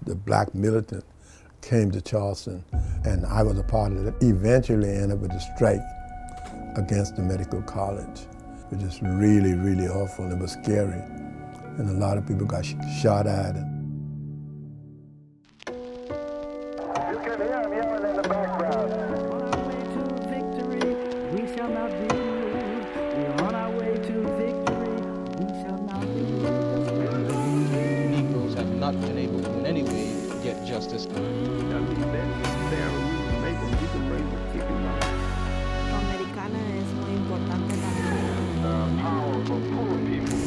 the black militant came to Charleston, and I was a part of it. Eventually ended up with a strike against the medical college, which is really, really awful. It was scary, and a lot of people got shot at. You can hear him yelling in the background. On our way to victory, we shall not be moved. We are on our way to victory, we shall not be moved. Negroes have not been able to in any way get justice. Afroamericana es muy importante también. The power for poor people.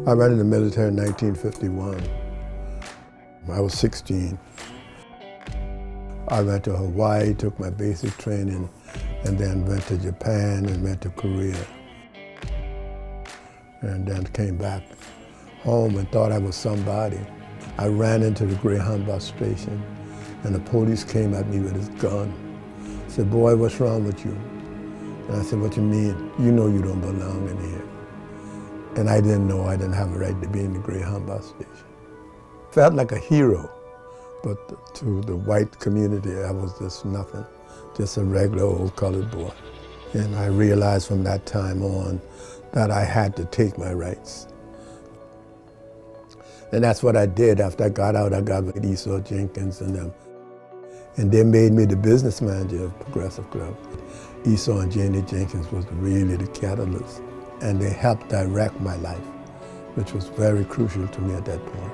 I went in the military in 1951. I was 16. I went to Hawaii, took my basic training, and then went to Japan and went to Korea. And then came back home and thought I was somebody. I ran into the Greyhound bus station, and the police came at me with his gun. Said, "Boy, what's wrong with you?" And I said, "What you mean? You know you don't belong in here." And I didn't know I didn't have a right to be in the Greyhound bus station. Felt like a hero, but to the white community, I was just nothing, just a regular old colored boy. And I realized from that time on that I had to take my rights. And that's what I did. After I got out, I got with Esau Jenkins and them. And they made me the business manager of Progressive Club. Esau and Janie Jenkins was really the catalyst. And they helped direct my life, which was very crucial to me at that point.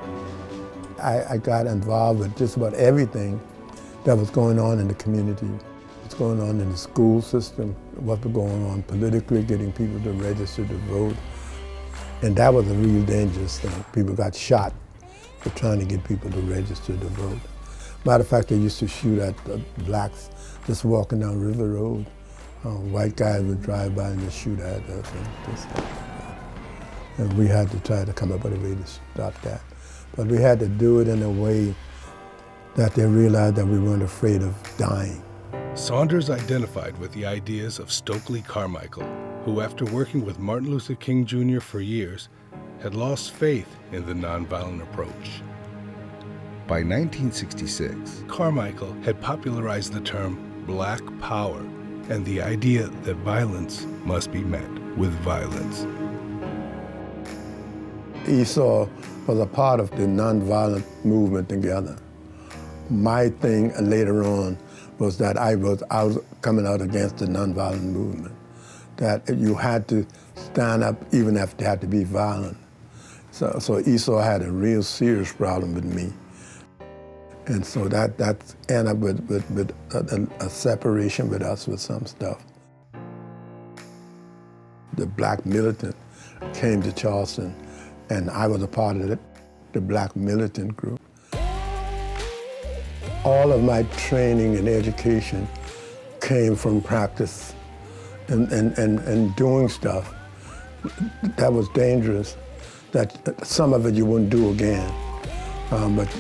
I got involved with just about everything that was going on in the community. What's going on in the school system, what was going on politically, getting people to register to vote. And that was a real dangerous thing. People got shot for trying to get people to register to vote. Matter of fact, they used to shoot at blacks just walking down River Road. White guys would drive by and just shoot at us and just like that. And we had to try to come up with a way to stop that. But we had to do it in a way that they realized that we weren't afraid of dying. Saunders identified with the ideas of Stokely Carmichael, who, after working with Martin Luther King Jr. for years, had lost faith in the nonviolent approach. By 1966, Carmichael had popularized the term Black Power and the idea that violence must be met with violence. Esau was a part of the nonviolent movement together. My thing later on was that I was coming out against the nonviolent movement, that you had to stand up even if it had to be violent. So Esau had a real serious problem with me. And so that ended up with a separation with us with some stuff. The black militant came to Charleston, and I was a part of it, the black militant group. All of my training and education came from practice and doing stuff that was dangerous, that some of it you wouldn't do again.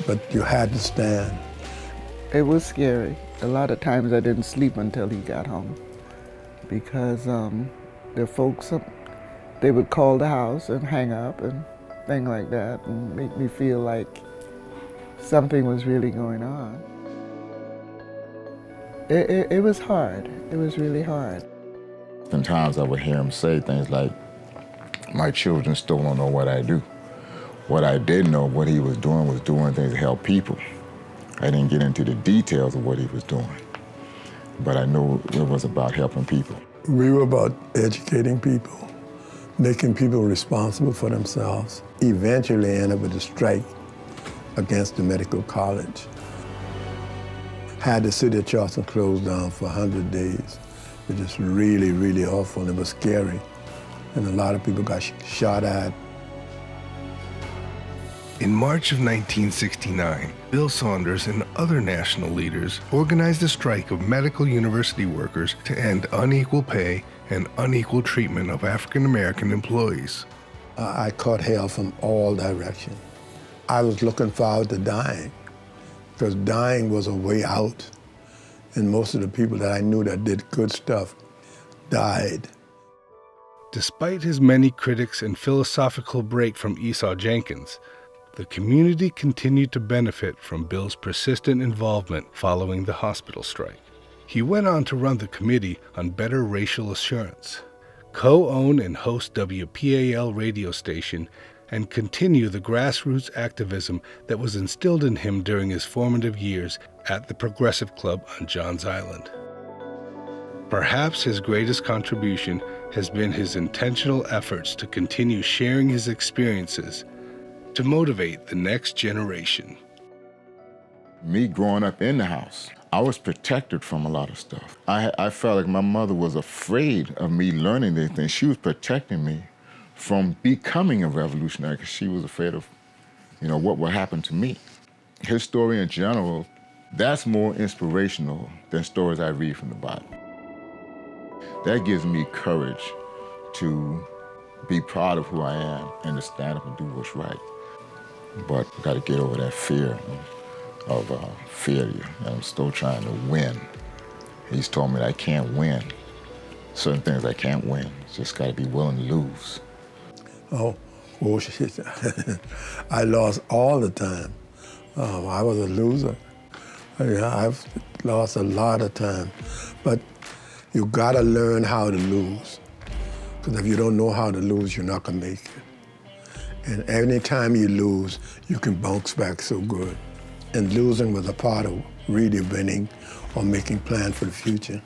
But you had to stand. It was scary. A lot of times I didn't sleep until he got home because the folks, they would call the house and hang up and things like that and make me feel like something was really going on. It was hard. It was really hard. Sometimes I would hear him say things like, "My children still don't know what I do." What I did know, what he was doing things to help people. I didn't get into the details of what he was doing, but I knew it was about helping people. We were about educating people, making people responsible for themselves. Eventually ended up with a strike against the medical college. Had the city of Charleston closed down for 100 days. was just really, really awful. It was scary. And a lot of people got shot at. In March of 1969, Bill Saunders and other national leaders organized a strike of medical university workers to end unequal pay and unequal treatment of African American employees. I caught hell from all directions. I was looking forward to dying, because dying was a way out. And most of the people that I knew that did good stuff died. Despite his many critics and philosophical break from Esau Jenkins, the community continued to benefit from Bill's persistent involvement following the hospital strike. He went on to run the Committee on Better Racial Assurance, co-own and host WPAL radio station, and continue the grassroots activism that was instilled in him during his formative years at the Progressive Club on Johns Island. Perhaps his greatest contribution has been his intentional efforts to continue sharing his experiences to motivate the next generation. Me growing up in the house, I was protected from a lot of stuff. I felt like my mother was afraid of me learning these things. She was protecting me from becoming a revolutionary because she was afraid of, what would happen to me. His story in general, that's more inspirational than stories I read from the Bible. That gives me courage to be proud of who I am and to stand up and do what's right. But I got to get over that fear of failure. I'm still trying to win. He's told me that I can't win. Certain things I can't win. Just got to be willing to lose. Oh shit. I lost all the time. I was a loser. I've lost a lot of time. But you gotta learn how to lose. Because if you don't know how to lose, you're not gonna make it. And any time you lose, you can bounce back so good. And losing was a part of really winning or making plans for the future.